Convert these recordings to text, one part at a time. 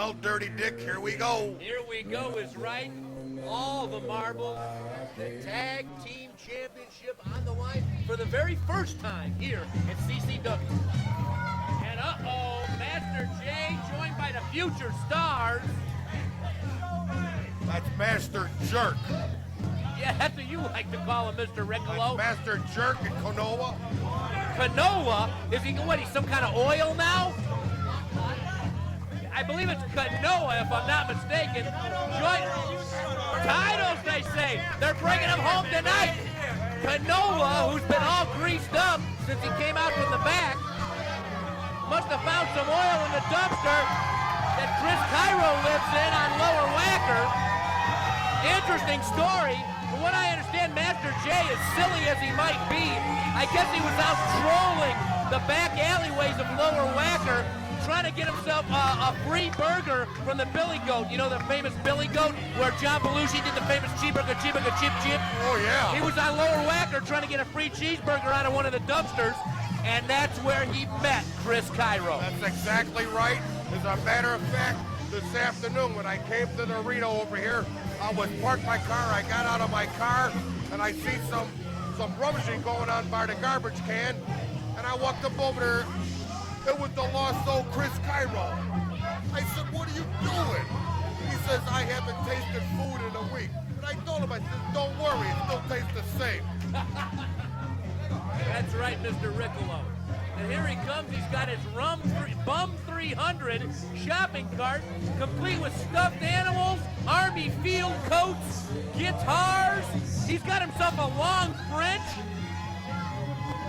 Well, Dirty Dick, here we go. Here we go is right. All the marbles. The Tag Team Championship on the line for the very first time here at CCW. And uh-oh, Master J joined by the future stars. That's Master Jerk. Yeah, that's what you like to call him, Mr. Riccolo. That's Master Jerk and Kanoa. Kanoa? Is he, what, he's some kind of oil now? I believe it's Kanoa, if I'm not mistaken. Titles, they say. They're bringing him home tonight. Kanoa, who's been all greased up since he came out from the back, must have found some oil in the dumpster that Chris Cairo lives in on Lower Whacker. Interesting story. From what I understand, Master J, as silly as he might be, I guess he was out trolling the back alleyways of Lower Whacker, trying to get himself a free burger from the Billy Goat. You know the famous Billy Goat where John Belushi did the famous cheeseburger, chip. Oh, yeah. He was on Lower Whacker trying to get a free cheeseburger out of one of the dumpsters, and that's where he met Chris Cairo. That's exactly right. As a matter of fact, this afternoon when I came to the arena over here, I was parked my car, I got out of my car, and I see some rummaging going on by the garbage can, and I walked up over there. It was the lost soul Chris Cairo. I said, what are you doing? He says, I haven't tasted food in a week. And I told him, I said, don't worry, it still tastes the same. That's right, Mr. Riccolo. And here he comes. He's got his Bum 300 shopping cart, complete with stuffed animals, Army field coats, guitars. He's got himself a long French,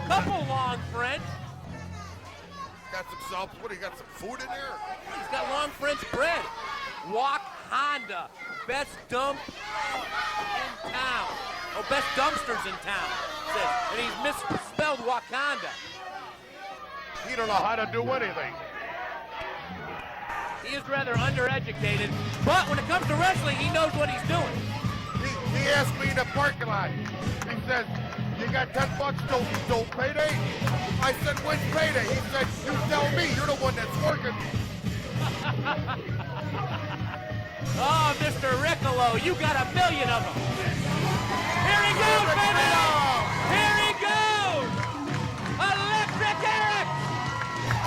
couple long French. Got some what, he got some food in there? He's got long French bread. Wauconda, best dump in town. Oh, best dumpsters in town, says. And he's misspelled Wauconda. He don't know how to do anything. He is rather undereducated, but when it comes to wrestling, he knows what he's doing. He asked me in the parking lot. He says, you got $10 till payday? I said, when's payday? He said, you tell me, you're the one that's working. Oh, Mr. Riccolo, you got a million of them. Here he goes, baby! Here he goes! Electric Eric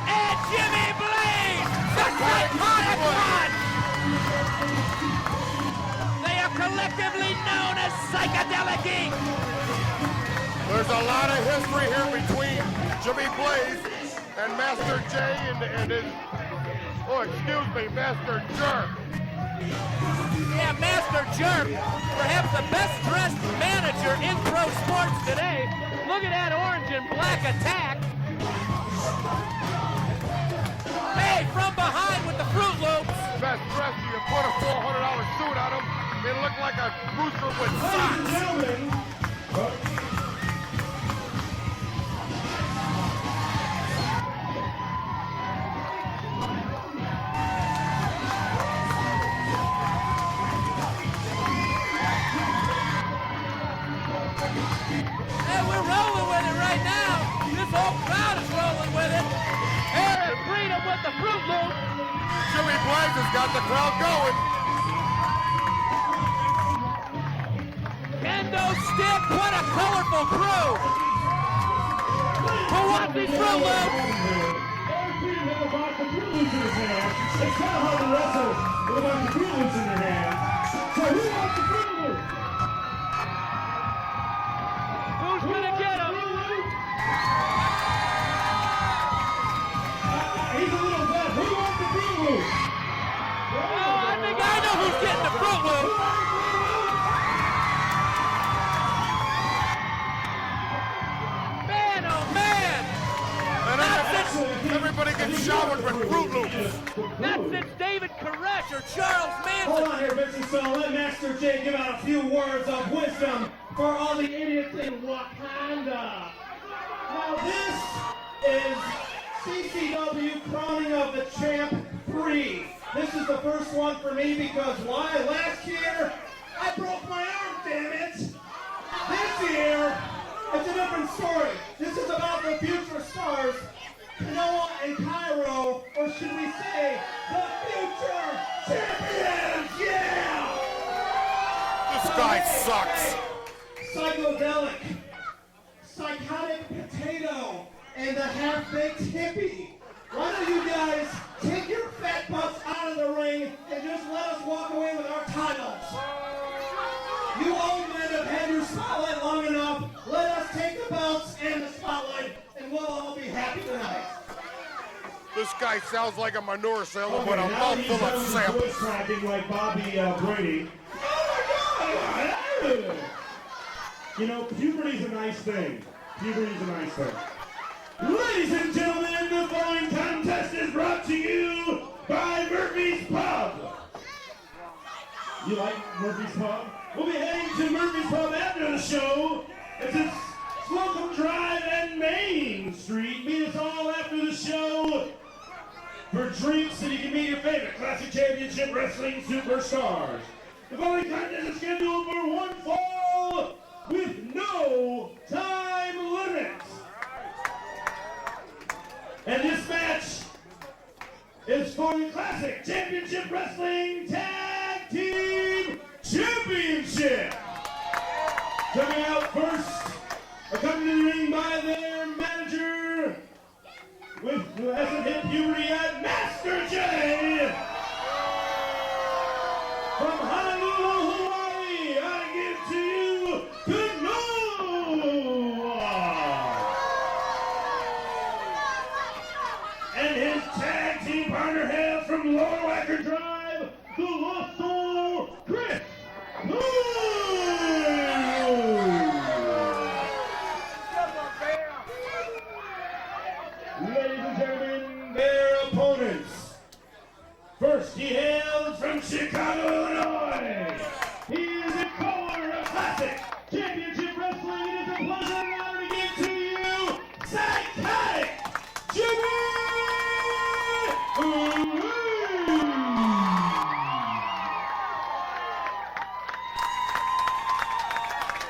and Jimmy Blaze, the Psychotic One! They are collectively known as Psychedelic Inc. There's a lot of history here between Jimmy Blaze and Master J and his, Master Jerk. Yeah, Master Jerk, perhaps the best dressed manager in pro sports today. Look at that orange and black attack. Hey, from behind with the Fruit Loops. Best dressed, you put a $400 suit on him, it looked like a rooster with socks. Hey, we're rolling with it right now. This whole crowd is rolling with it. Eric Freedom with the Fruit Loop. Jimmy Blaze has got the crowd going. Kendo Stick, what a colorful crew. Who wants these Fruit Loops? Eric Freedom with a box of Fruit Loops in his hand. It's kind of hard to wrestle with a box of Fruit Loops in their hand. So who wants the Fruit Loops? Who's gonna get him? He's a little deaf. Who wants the Fruit Loops? Oh, I think I know who's getting the Fruit Loop. Man, oh man! And everybody gets showered with Fruit Loops. Not since David Koresh or Charles Hold Manson. on here, Vincent. So let Master J give out a few words of wisdom for all the idiots in Wauconda. Now this is CCW Crowning of the Champ 3. This is the first one for me because why? Last year, I broke my arm, damn it! This year, it's a different story. This is about the future stars Kanoa and Cairo, or should we say the future champions? Yeah! This guy sucks. Psychodelic, Psychotic Potato, and the half-baked hippie. Why don't you guys take your fat butts out of the ring and just let us walk away with our titles? You old men have had your spotlight long enough. Let us take the belts and the spotlight, and we'll all be happy tonight. This guy sounds like a manure salesman with a now he's mouthful of done sap. voice cracking like Bobby Brady. Oh my God! You know, puberty's a nice thing. Puberty's a nice thing. Ladies and gentlemen, the following contest is brought to you by Murphy's Pub. You like Murphy's Pub? We'll be heading to Murphy's Pub after the show. It's at Slocum Drive and Main Street. Meet us all after the show for drinks, and you can meet your favorite Classic Championship Wrestling superstars. The following contest is scheduled for one fall with no time limit. And this match is for the Classic Championship Wrestling Tag Team Championship. Coming out first, accompanied to the ring by their manager, who hasn't hit puberty yet, Master J. From Honolulu, Hawaii, I give to you Kanoa. And his tag team partner hails from Lower Wacker Drive, the Lost Soul, Chris. Ladies and gentlemen, their opponents. First, he hails from Chicago, Illinois. He is a caller of Classic Championship Wrestling. It is a pleasure and honor to give to you Psychotic Jimmy!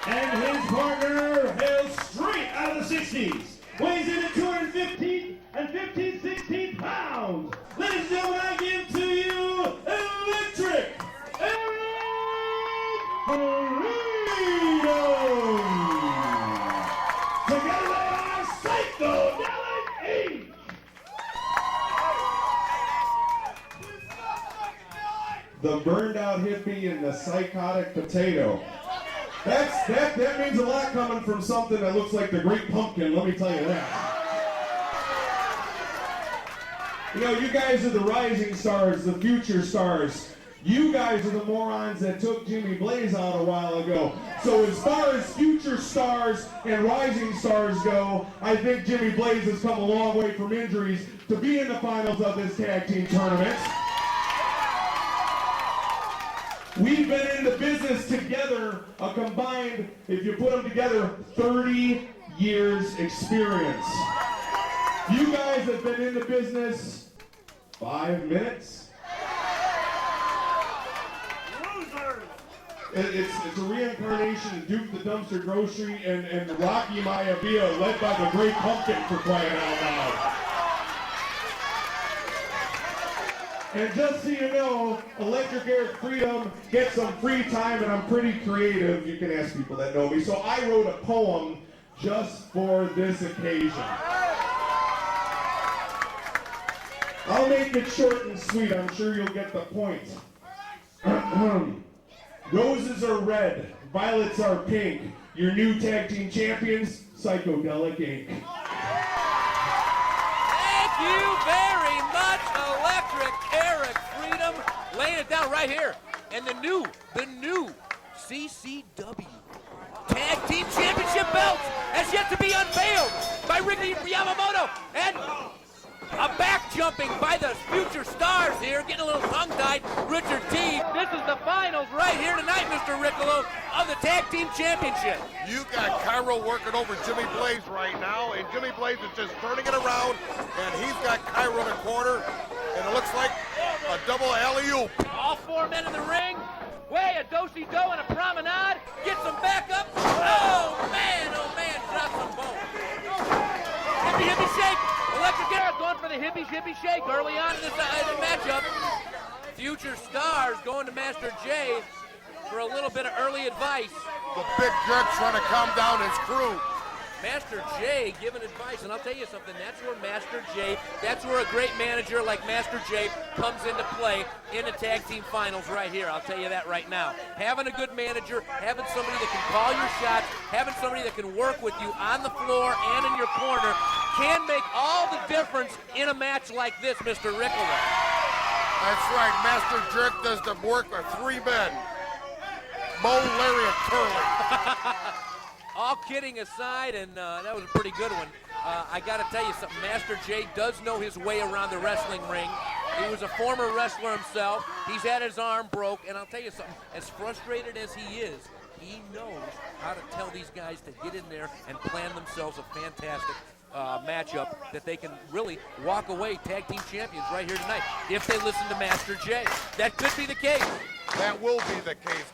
And his partner hails straight out of the 60s. Weighs in at 215 and 16 pounds. Ladies and gentlemen, I give to you Electric IndyIconEricFreedom. Together they are Psychedelic Inc. The burned out hippie and the psychotic potato. That means a lot coming from something that looks like the Great Pumpkin, let me tell you that. You know, you guys are the rising stars, the future stars. You guys are the morons that took Jimmy Blaze out a while ago. So as far as future stars and rising stars go, I think Jimmy Blaze has come a long way from injuries to be in the finals of this tag team tournament. We've been in the business together, a combined, if you put them together, 30 years experience. You guys have been in the business 5 minutes. It's a reincarnation of Duke the Dumpster Grocery and Rocky Maivia, led by the Great Pumpkin, for crying out loud. And just so you know, Electric Eric Freedom gets some free time, and I'm pretty creative. You can ask people that know me. So I wrote a poem just for this occasion. I'll make it short and sweet. I'm sure you'll get the point. Roses are red, violets are pink. Your new tag team champions, Psychedelic Inc. Thank you very much, Electric Eric Freedom, laying it down right here. And the new CCW Tag Team Championship belts has yet to be unveiled by Ricky Yamamoto, and a back jumping by the future stars here, getting a little tongue-tied, Richard T. This is the finals right here tonight, Mr. Riccolo, of the Tag Team Championship. You got Cairo working over Jimmy Blaze right now, and Jimmy Blaze is just turning it around, and he's got Cairo in the corner, and it looks like a double alley-oop. All four men in the ring. Way a do-si-do and a promenade. Gets them back up. Oh man, drop some bone. Hippie shake. Electric Eric jippy shake early on in this matchup. Future stars going to Master J for a little bit of early advice. The big jerk's trying to calm down his crew. Master J giving advice, and I'll tell you something, that's where Master J, that's where a great manager like Master J comes into play in the tag team finals right here. I'll tell you that right now. Having a good manager, having somebody that can call your shots, having somebody that can work with you on the floor and in your corner can make all the difference in a match like this, Mr. Rickler. That's right, Master Jerk does the work of 3 men. Mo, Larry, and Curly. All kidding aside, and that was a pretty good one. I got to tell you something. Master J does know his way around the wrestling ring. He was a former wrestler himself. He's had his arm broke, and I'll tell you something. As frustrated as he is, he knows how to tell these guys to get in there and plan themselves a fantastic matchup that they can really walk away tag team champions right here tonight if they listen to Master J. That could be the case. That will be the case.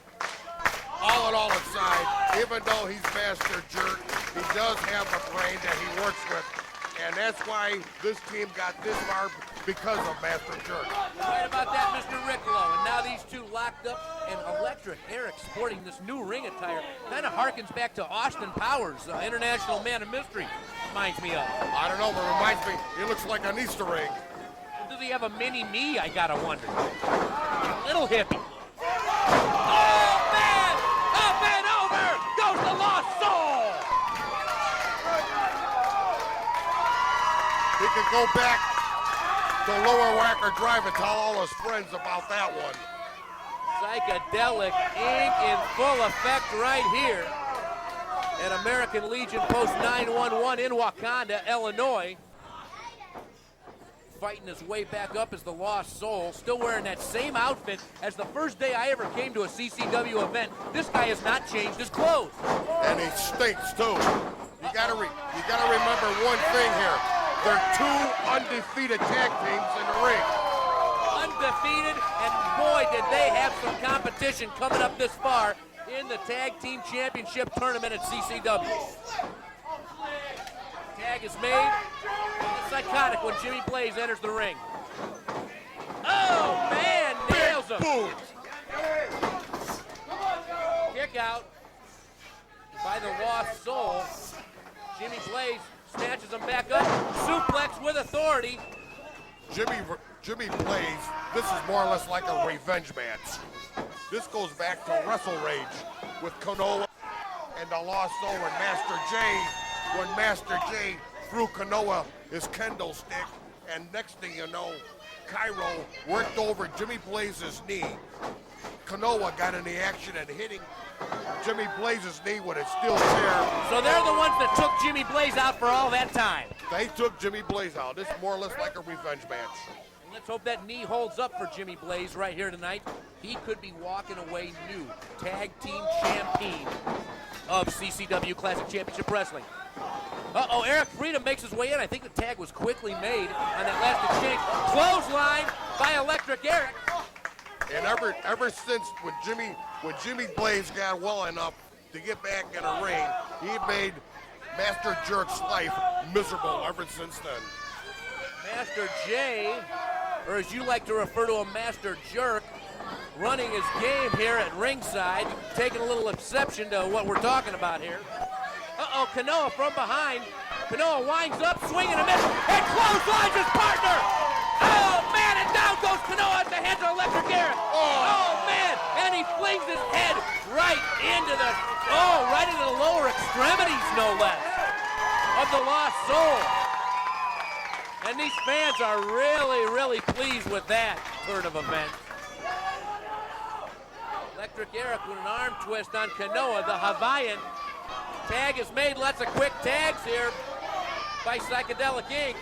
All in all aside, even though he's Master Jerk, he does have a brain that he works with. And that's why this team got this far, because of Master Jerk. Right about that, Mr. Ricklow. And now these two locked up, and Electric Eric sporting this new ring attire. Kind of harkens back to Austin Powers, International Man of Mystery, reminds me of. I don't know, but it reminds me, he looks like an Easter egg. Does he have a mini-me, I gotta wonder. Little hippie. Oh, man! Up and over goes the Lost Soul! He could go back to Lower Wacker Drive and tell all his friends about that one. Psychedelic Inc. in full effect right here at American Legion Post 911 in Wauconda, Illinois. Fighting his way back up as the Lost Soul, still wearing that same outfit as the first day I ever came to a CCW event. This guy has not changed his clothes. And he stinks too. You gotta remember one thing here. They're 2 undefeated tag teams in the ring. Undefeated, and boy, did they have some competition coming up this far in the Tag Team Championship tournament at CCW. Tag is made. It's psychotic when Jimmy Blaze enters the ring. Oh, man, nails him. Boom. Kick out by the Lost Soul. Jimmy Blaze snatches him back up. Suplex with authority. Jimmy Blaze, this is more or less like a revenge match. This goes back to Wrestle Rage with Kanoa and the Lost Soul and Master J. When Master J threw Kanoa his kendo stick, and next thing you know, Cairo worked over Jimmy Blaze's knee. Kanoa got in the action and hitting Jimmy Blaze's knee with a steel chair. So they're the ones that took Jimmy Blaze out for all that time. They took Jimmy Blaze out. This is more or less like a revenge match. And let's hope that knee holds up for Jimmy Blaze right here tonight. He could be walking away new tag team champion of CCW Classic Championship Wrestling. Uh-oh, Eric Freedom makes his way in. I think the tag was quickly made on that last exchange. Clothesline by Electric Eric. And ever since when Jimmy Blaze got well enough to get back in the ring, he made Master Jerk's life miserable ever since then. Master J, or as you like to refer to him, Master Jerk, running his game here at ringside, taking a little exception to what we're talking about here. Uh-oh, Kanoa from behind. Kanoa winds up, swinging a miss, and clotheslines his partner! Oh, man, and down goes Kanoa at the hands of Electric Eric. Oh, man, and he flings his head right into the lower extremities, no less, of the Lost Soul. And these fans are really, really pleased with that turn of events. Electric Eric with an arm twist on Kanoa, the Hawaiian. Tag is made, lots of quick tags here by Psychedelic Inc.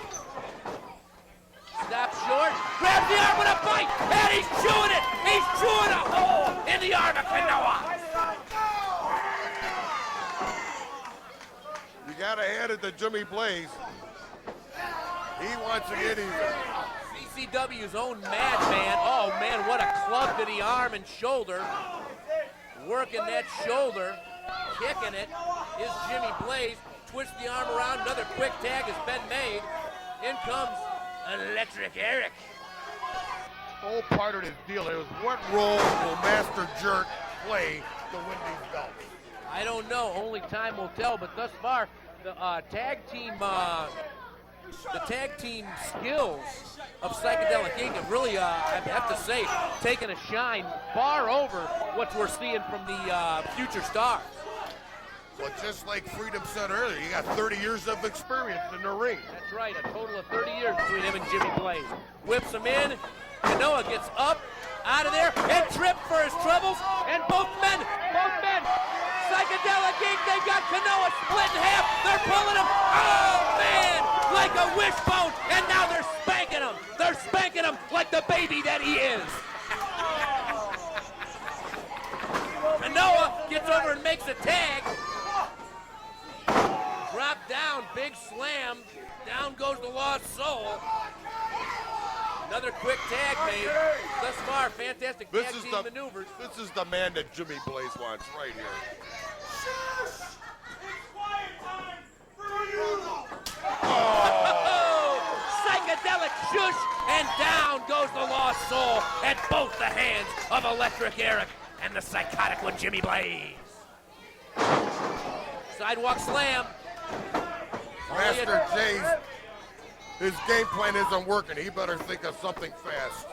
Stop short, grabs the arm with a bite, and he's chewing it! He's chewing a hole in the arm of Kanoa! You gotta hand it to Jimmy Blaze. He wants to get even. CCW's own madman. Oh man, what a club to the arm and shoulder. Working that shoulder, kicking it, is Jimmy Blaze. Twists the arm around, another quick tag has been made. In comes Electric Eric. The whole part of this deal is what role will Master Jerk play to win these belts? I don't know. Only time will tell. But thus far, the tag team skills of Psychedelic Inc. have really, I have to say, taken a shine far over what we're seeing from the future stars. But just like Freedom said earlier, you got 30 years of experience in the ring. That's right, a total of 30 years between him and Jimmy Blaze. Whips him in, Kanoa gets up, out of there, and tripped for his troubles, and both men, Psychedelic Inc., they got Kanoa split in half, they're pulling him, oh man, like a wishbone, and now they're spanking him like the baby that he is. Kanoa gets over and makes a tag. Drop down, big slam. Down goes the Lost Soul. Another quick tag made. Thus far, fantastic tag team maneuvers. This is the man that Jimmy Blaze wants right here. Oh, psychedelic shush, and down goes the Lost Soul at both the hands of Electric Eric and the psychotic one, Jimmy Blaze. Sidewalk slam. Master J's, his game plan isn't working. He better think of something fast.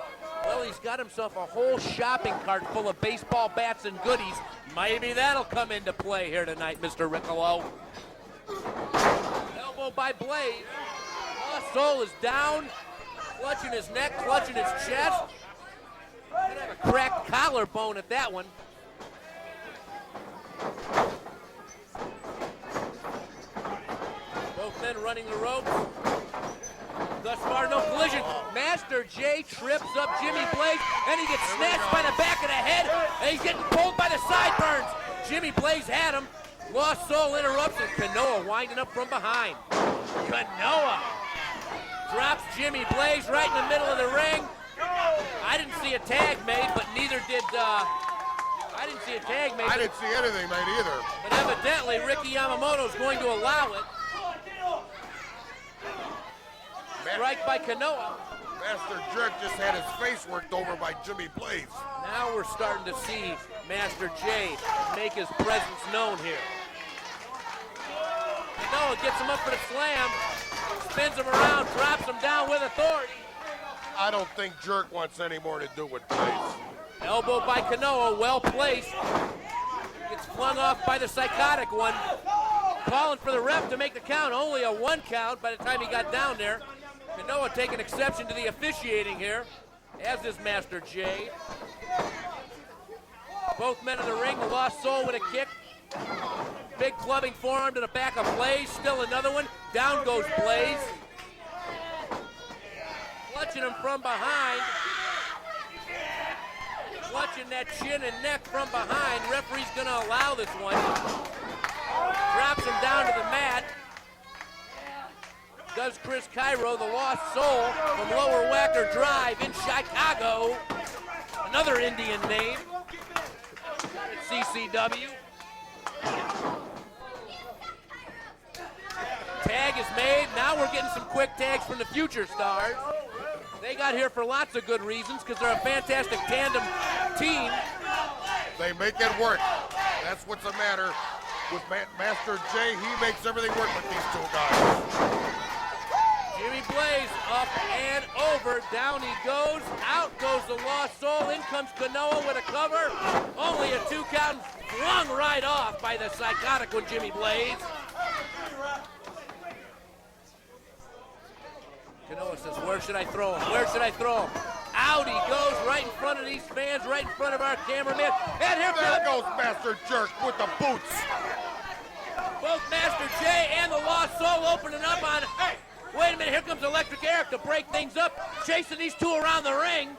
Well, he's got himself a whole shopping cart full of baseball bats and goodies. Maybe that'll come into play here tonight, Mr. Riccolo. Elbow by Blaze. Lost Soul is down, clutching his neck, clutching his chest. Gonna have a cracked collarbone at that one. Both men running the ropes. Thus far, no collision. Master J trips up Jimmy Blaze, and he gets snatched by the back of the head, and he's getting pulled by the sideburns. Jimmy Blaze had him. Lost Soul interrupts, and Kanoa winding up from behind. Kanoa drops Jimmy Blaze right in the middle of the ring. I didn't see a tag made, but neither did, I didn't see a tag made. I didn't see anything made either. But evidently, Ricky Yamamoto's going to allow it. Strike by Kanoa. Master Jerk just had his face worked over by Jimmy Blaze. Now we're starting to see Master J make his presence known here. Kanoa gets him up for the slam, spins him around, drops him down with authority. I don't think Jerk wants any more to do with Blaze. Elbow by Kanoa, well placed. Gets flung off by the psychotic one. Calling for the ref to make the count, only a 1 count by the time he got down there. Kanoa taking exception to the officiating here, as is Master J. Both men in the ring, the Lost Soul with a kick. Big clubbing forearm to the back of Blaze, still another one. Down goes Blaze. Clutching him from behind. Clutching that chin and neck from behind. Referee's gonna allow this one. Drops him down to the mat. Does Chris Cairo, the Lost Soul from Lower Wacker Drive in Chicago. Another Indian name. At CCW. Tag is made. Now we're getting some quick tags from the future stars. They got here for lots of good reasons because they're a fantastic tandem team. They make it work. That's what's the matter with Master J. He makes everything work with these two guys. Jimmy Blaze up and over. Down he goes. Out goes the Lost Soul. In comes Kanoa with a cover. Only a 2 count. Flung right off by the psychotic one, Jimmy Blaze. Kanoa says, where should I throw him? Where should I throw him? Out he goes, right in front of these fans, right in front of our cameraman. And here goes Master Jerk with the boots. Both Master J and the Lost Soul opening up on... Hey, wait a minute, here comes Electric Eric to break things up, chasing these two around the ring.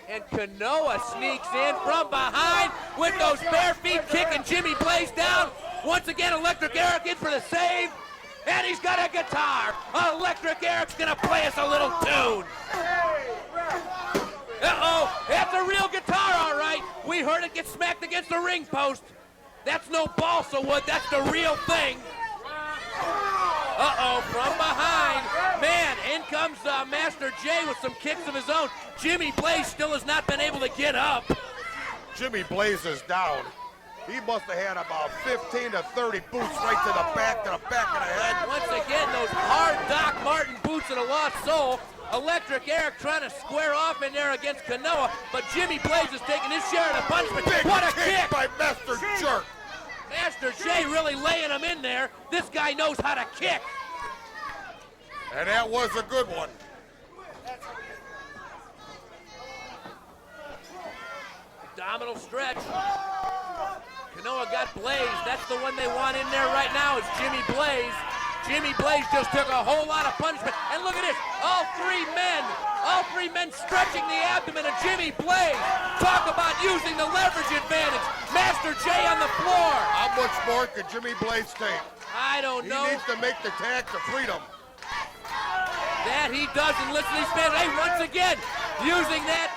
And Kanoa sneaks in from behind with those bare feet, kicking Jimmy Blaze down. Once again, Electric Eric in for the save. And he's got a guitar. Electric Eric's gonna play us a little tune. Uh-oh, that's a real guitar, all right. We heard it get smacked against the ring post. That's no balsa wood, that's the real thing. Uh-oh, from behind. Man, in comes Master J with some kicks of his own. Jimmy Blaze still has not been able to get up. Jimmy Blaze is down. He must have had about 15 to 30 boots right to the back of the head. Once again, those hard Doc Martin boots of the lost soul. Electric Eric trying to square off in there against Kanoa, but Jimmy Blaze is taking his share of the punishment. Big What a kick kick! by Master Jerk. Master J really laying him in there. This guy knows how to kick. And that was a good one. Abdominal stretch. Kanoa got Blaze. That's the one they want in there right now is Jimmy Blaze. Jimmy Blaze just took a whole lot of punishment. And look at this. All three men stretching the abdomen of Jimmy Blaze. Talk about using the leverage advantage. Master J on the floor. How much more could Jimmy Blaze take? I don't know. He needs to make the tag to freedom. That he doesn't listen to these fans. Hey, once again, using that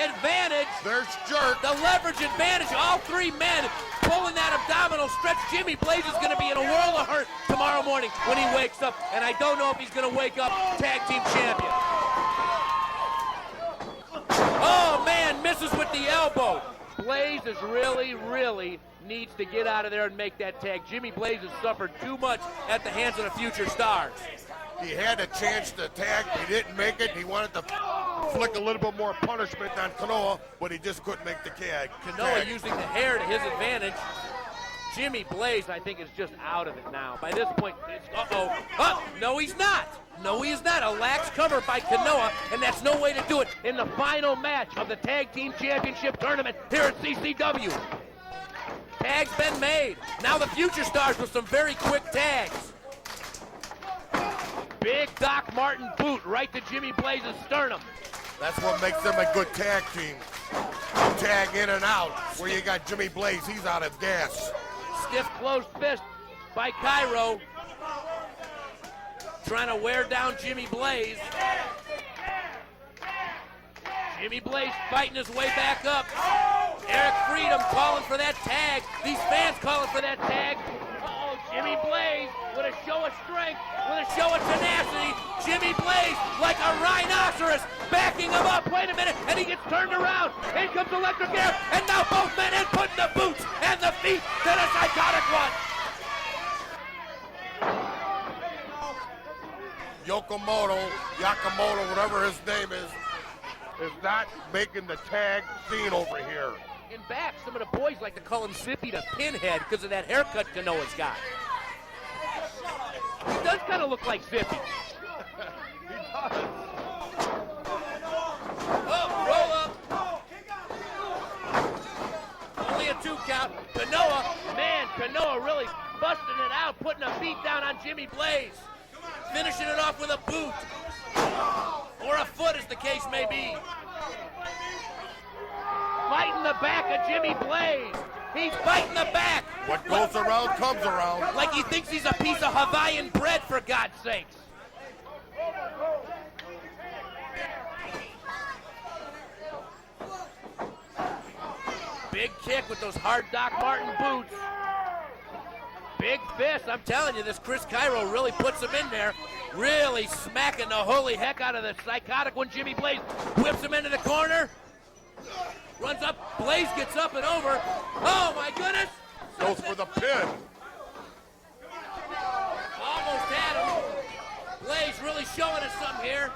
advantage. There's Jerk. The leverage advantage. All three men pulling that abdominal stretch. Jimmy Blaze is going to be in a world of hurt tomorrow morning when he wakes up. And I don't know if he's going to wake up tag team champion. Oh, man, misses with the elbow. Blaze is really needs to get out of there and make that tag. Jimmy Blaze has suffered too much at the hands of the future stars. He had a chance to tag. He didn't make it. He wanted to flick a little bit more punishment on Kanoa, but he just couldn't make the tag. Kanoa using the hair to his advantage. Jimmy Blaze, I think, is just out of it now. By this point, it's oh, no, he's not. No, he is not. A lax cover by Kanoa, and that's no way to do it in the final match of the Tag Team Championship Tournament here at CCW. Tag's been made. Now the future stars with some very quick tags. Big Doc Martin boot right to Jimmy Blaze's sternum. That's what makes them a good tag team. Tag in and out. Where you got Jimmy Blaze, he's out of gas. Stiff closed fist by Cairo. Trying to wear down Jimmy Blaze. Jimmy Blaze fighting his way back up. IndyIconEricFreedom calling for that tag. These fans calling for that tag. Uh-oh, Jimmy Blaze with a show of strength, with a show of tenacity. Jimmy Blaze like a rhinoceros backing him up. Wait a minute, and he gets turned around. In comes Electric Air, and now both men in putting the boots and the feet to the Psychotic one. Yakamoto, whatever his name is not making the tag scene over here. In back, some of the boys like to call him Zippy the Pinhead because of that haircut Kanoa's got. He does kind of look like Zippy. He does. Oh, roll up. Only a 2 count. Kanoa really busting it out, putting a beat down on Jimmy Blaze. Finishing it off with a boot. Or a foot, as the case may be. Fighting the back of Jimmy Blaze. He's fighting the back. What goes around comes around. Like he thinks he's a piece of Hawaiian bread, for God's sakes. Big kick with those hard Doc Martin boots. Big fist. I'm telling you, this Chris Cairo really puts him in there. Really smacking the holy heck out of the Psychotic when Jimmy Blaze whips him into the corner. Runs up. Blaze gets up and over. Oh, my goodness. Goes for the pin. Almost had him. Blaze really showing us something here.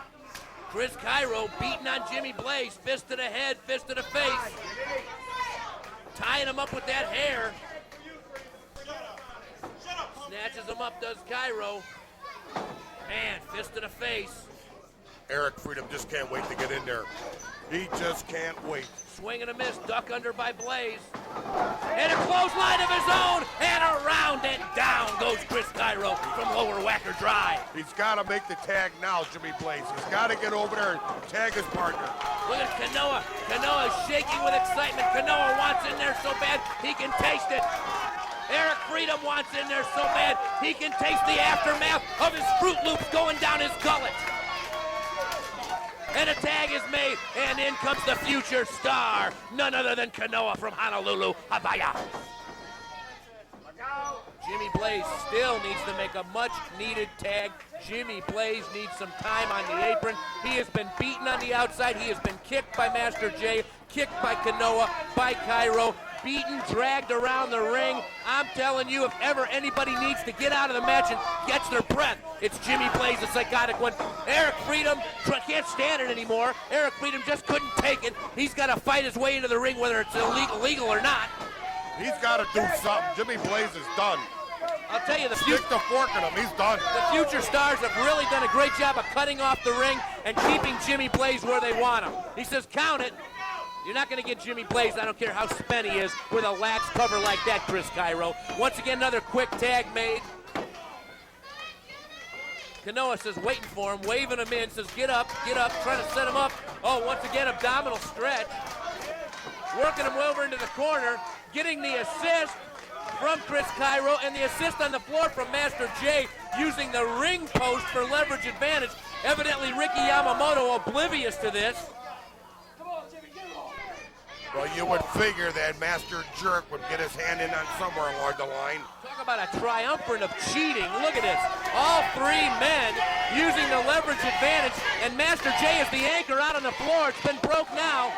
Chris Cairo beating on Jimmy Blaze. Fist to the head, fist to the face. Tying him up with that hair. Snatches him up, does Cairo. Man, fist to the face. IndyIconEricFreedom just can't wait to get in there. He just can't wait. Swing and a miss, duck under by Blaze. And a clothesline of his own, and around and down goes Chris Cairo from Lower Whacker Drive. He's got to make the tag now, Jimmy Blaze. He's got to get over there and tag his partner. Look at Kanoa. Kanoa is shaking with excitement. Kanoa wants in there so bad he can taste it. IndyIconEricFreedom wants in there so bad he can taste the aftermath of his Fruit Loops going down his gullet. And a tag is made, and in comes the future star, none other than Kanoa from Honolulu, Hawaii. Jimmy Blaze still needs to make a much-needed tag. Jimmy Blaze needs some time on the apron. He has been beaten on the outside. He has been kicked by Master J, kicked by Kanoa, by Cairo, beaten, dragged around the ring. I'm telling you, if ever anybody needs to get out of the match and catch their breath, it's Jimmy Blaze, the Psychotic one. IndyIconEricFreedom can't stand it anymore. IndyIconEricFreedom just couldn't take it. He's got to fight his way into the ring, whether it's legal or not. He's got to do something. Jimmy Blaze is done. I'll tell you, Stick the fork in him. He's done. The future stars have really done a great job of cutting off the ring and keeping Jimmy Blaze where they want him. He says, count it. You're not going to get Jimmy Blaze, I don't care how spent he is, with a lax cover like that, Chris Cairo. Once again, another quick tag made. Kanoa says, waiting for him, waving him in, says, get up, trying to set him up. Oh, once again, abdominal stretch. Working him over into the corner, getting the assist from Chris Cairo, and the assist on the floor from Master J, using the ring post for leverage advantage. Evidently, Ricky Yamamoto oblivious to this. Well, you would figure that Master Jerk would get his hand in on somewhere along the line. Talk about a triumvirate of cheating. Look at this. All three men using the leverage advantage, and Master J is the anchor out on the floor. It's been broke now,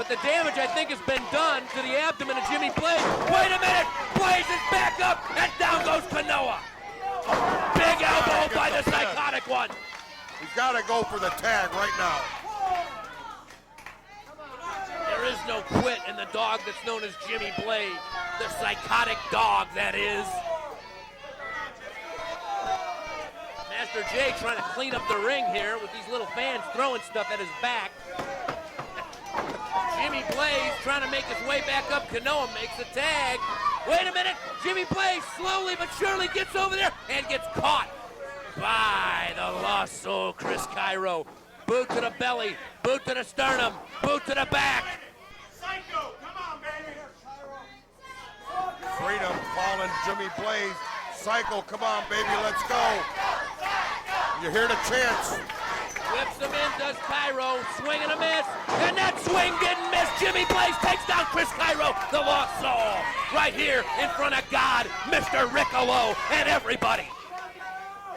but the damage, I think, has been done to the abdomen of Jimmy Blaze. Wait a minute! Blaze is back up, and down goes Kanoa. Big elbow by the Psychotic one. He's got to go for the tag right now. There is no quit in the dog that's known as Jimmy Blaze. The Psychotic dog, that is. Master J trying to clean up the ring here with these little fans throwing stuff at his back. Jimmy Blaze trying to make his way back up. Kanoa makes the tag. Wait a minute. Jimmy Blaze slowly but surely gets over there and gets caught by the lost soul, Chris Cairo. Boot to the belly, boot to the sternum, boot to the back. Psycho, come on, baby. Freedom calling Jimmy Blaze. Psycho, come on, baby, let's go. You hear the chants. Whips him in, does Cairo, swing and a miss, and that swing didn't miss. Jimmy Blaze takes down Chris Cairo, the lost soul, right here in front of God, Mr. Riccolo, and everybody.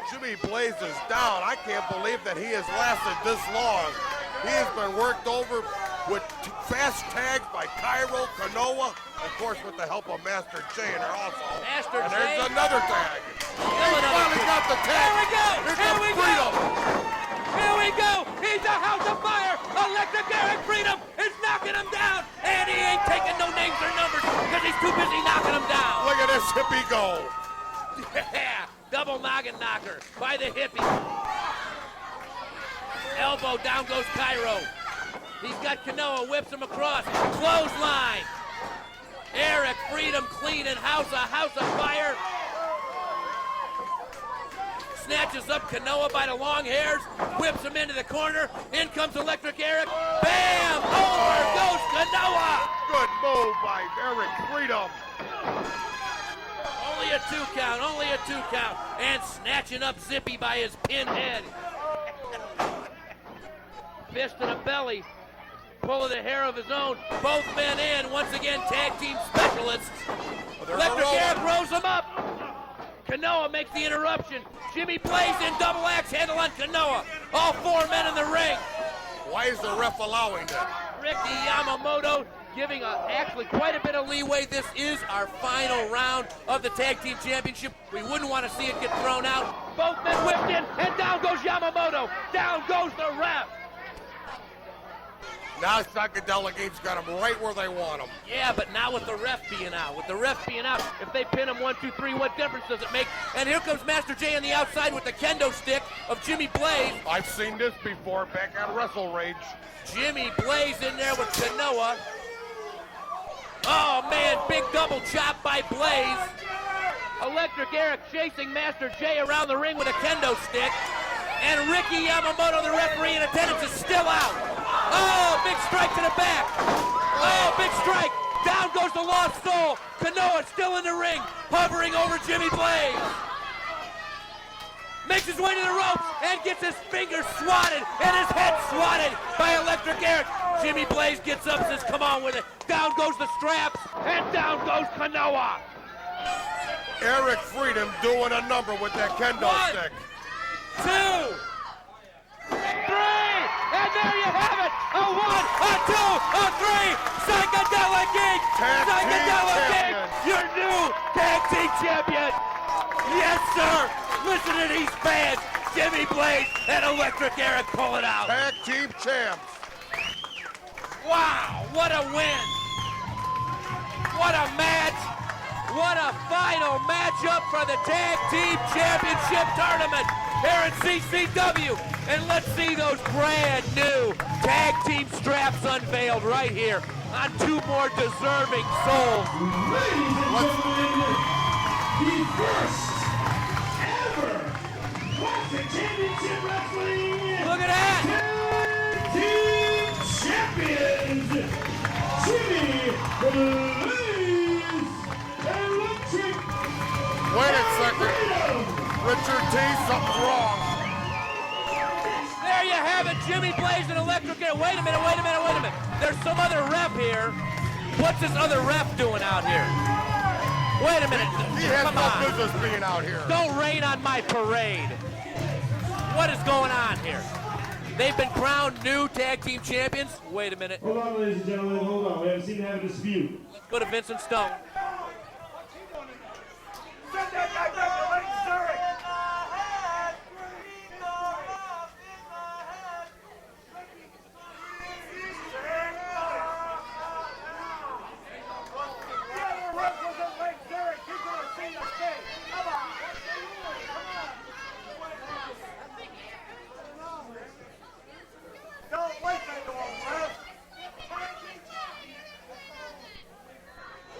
Jimmy Blaze is down. I can't believe that he has lasted this long. He has been worked over with fast tags by Cairo, Kanoa, of course with the help of Master J in there also. Master and J. there's another tag. He another finally got the tag. Here we go. Here Here comes we Freedom. go. Here we go. He's a house of fire. Electric Eric Freedom is knocking him down, and he ain't taking no names or numbers because he's too busy knocking him down. Look at this hippie go. Yeah. Double noggin knocker by the hippie. Elbow, down goes Cairo. He's got Kanoa, whips him across. Clothesline. Eric Freedom clean in house, a house of fire. Snatches up Kanoa by the long hairs, whips him into the corner. In comes Electric Eric. Bam! Over goes Kanoa. Good move by Eric Freedom. Only a 2 count, only a 2 count. And snatching up Zippy by his pinhead. Fist to the belly. Pulling a hair of his own. Both men in. Once again, tag team specialists. Electric Eric rolls him up. Kanoa makes the interruption. Jimmy Blaze in double axe handle on Kanoa. All 4 men in the ring. Why is the ref allowing that? Ricky Yamamoto giving actually quite a bit of leeway. This is our final round of the Tag Team Championship. We wouldn't want to see it get thrown out. Both men whipped in, and down goes Yamamoto. Down goes the ref. Now Psychedelic Inc's got them right where they want them. Yeah, but now with the ref being out, if they pin him 1, 2, 3, what difference does it make? And here comes Master J on the outside with the kendo stick of Jimmy Blaze. I've seen this before back on Wrestle Rage. Jimmy Blaze in there with Kanoa. Oh man, big double chop by Blaze. Electric Eric chasing Master J around the ring with a kendo stick. And Ricky Yamamoto, the referee in attendance, is still out. Oh, big strike to the back. Oh, big strike. Down goes the Lost Soul. Kanoa still in the ring, hovering over Jimmy Blaze. Makes his way to the ropes and gets his fingers swatted and his head swatted by Electric Eric. Jimmy Blaze gets up and says, come on with it. Down goes the straps and down goes Kanoa. IndyIconEricFreedom doing a number with that kendo stick. 2, 3, and there you have it. A 1, a 2, a 3. Psychedelic Inc. Psychedelic Inc. Your new tag team champion. Yes, sir. Listen to these fans. Jimmy Blaze and Electric Eric pull it out. Tag team champs. Wow, what a win. What a match. What a final matchup for the Tag Team Championship Tournament here in CCW. And let's see those brand new tag team straps unveiled right here on two more deserving souls. Ladies and gentlemen, the first ever Classic Championship Wrestling. Look at that. Tag Team Champions, Jimmy Blaze, Electric Wait a second. Richard T, something's wrong. There you have it, Jimmy Blaze and Electric Air. Wait a minute. There's some other ref here. What's this other ref doing out here? Wait a minute. He has Come no on. business being out here. Don't rain on my parade. What is going on here? They've been crowned new tag team champions. Wait a minute. Hold on, ladies and gentlemen, hold on. We haven't seen to have a dispute. Let's go to Vincent Stone. Send that guy back to Lake Zurich.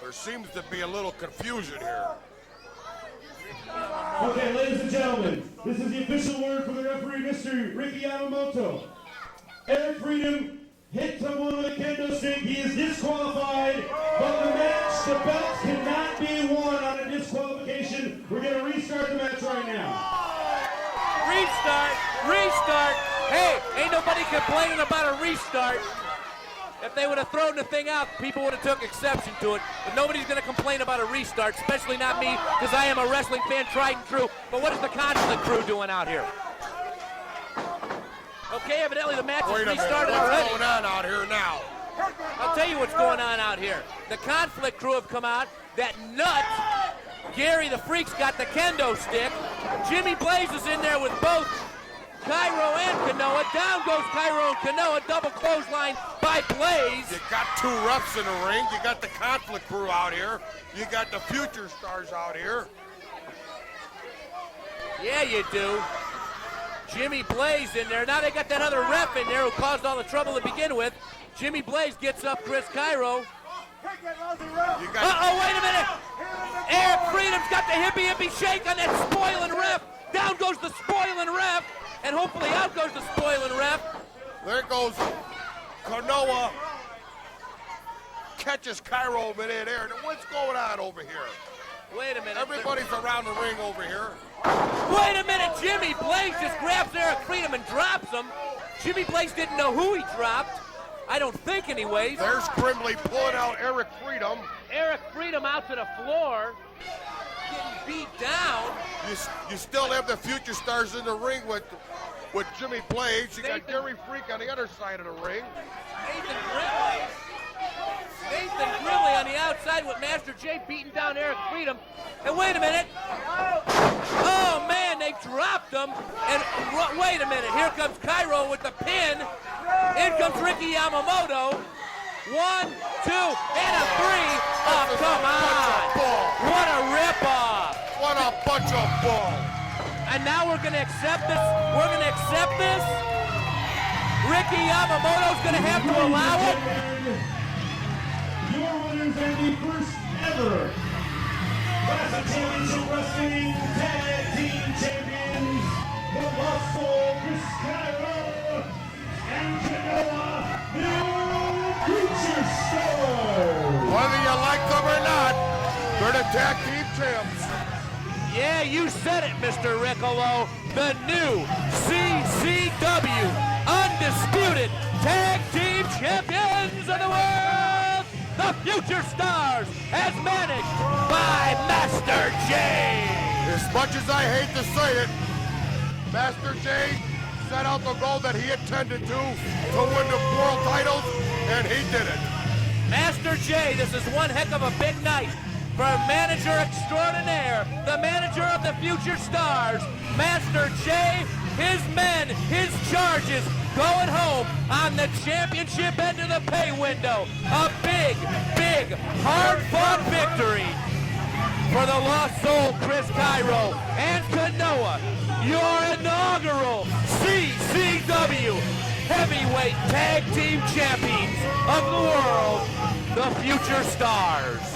There seems to be a little confusion here. Okay, ladies and gentlemen, this is the official word from the referee, Mr. Ricky Yamamoto. Eric Freedom hit someone with a kendo stick. He is disqualified, but the match, the belts cannot be won on a disqualification. We're going to restart the match right now. Restart. Hey, ain't nobody complaining about a restart. If they would have thrown the thing out, people would have took exception to it. But nobody's going to complain about a restart, especially not me, because I am a wrestling fan tried and true. But what is the Conflict crew doing out here? Okay, evidently the match Wait has a minute, restarted what's already. going on out here now? I'll tell you what's going on out here. The Conflict crew have come out. That nut, Gary the Freak's got the kendo stick. Jimmy Blaze is in there with both Cairo and Kanoa. Down goes Cairo and Kanoa. Double clothesline by Blaze. You got two refs in the ring. You got the Conflict crew out here. You got the Future Stars out here. Yeah, you do. Jimmy Blaze in there. Now they got that other ref in there who caused all the trouble to begin with. Jimmy Blaze gets up Chris Cairo. You got Wait a minute. Eric Freedom's got the hippie shake on that spoiling ref. Down goes the spoiling ref. And hopefully out goes the spoiling ref. There goes Kanoa. Catches Cairo over there. What's going on over here? Wait a minute. Everybody's around the ring over here. Wait a minute. Jimmy Blaze just grabs Eric Freedom and drops him. Jimmy Blaze didn't know who he dropped. I don't think anyways. There's Grimley pulling out Eric Freedom. Eric Freedom out to the floor. Getting beat down. You still have the Future Stars in the ring with Jimmy Blaze. You got Gary Freak on the other side of the ring. Nathan Grimley on the outside with Master J beating down Eric Freedom. And wait a minute. Oh, man, they dropped him. And wait a minute. Here comes Cairo with the pin. In comes Ricky Yamamoto. 1, 2, and a 3. Oh, come on. What a ripoff. What a bunch of bull. And now we're going to accept this. We're going to accept this. Ricky Yamamoto's going to have to allow it. Your winners and the first ever Classic Championship Wrestling Tag Team Champions, the Lost Soul, Chris Cairo and Kanoa, the Future Stars. Whether you like them or not, they're the tag team champs. Yeah, you said it, Mr. Riccolo. The new CCW Undisputed Tag Team Champions of the World, the the Future Stars, as managed by Master J. As much as I hate to say it, Master J set out the goal that he intended to win the world titles, and he did it. Master J, this is one heck of a big night for manager extraordinaire, the manager of the Future Stars, Master J, his men, his charges, going home on the championship end of the pay window. A big, big, hard-fought victory for the lost soul, Chris Cairo, and Kanoa, your inaugural CCW Heavyweight Tag Team Champions of the World, the Future Stars.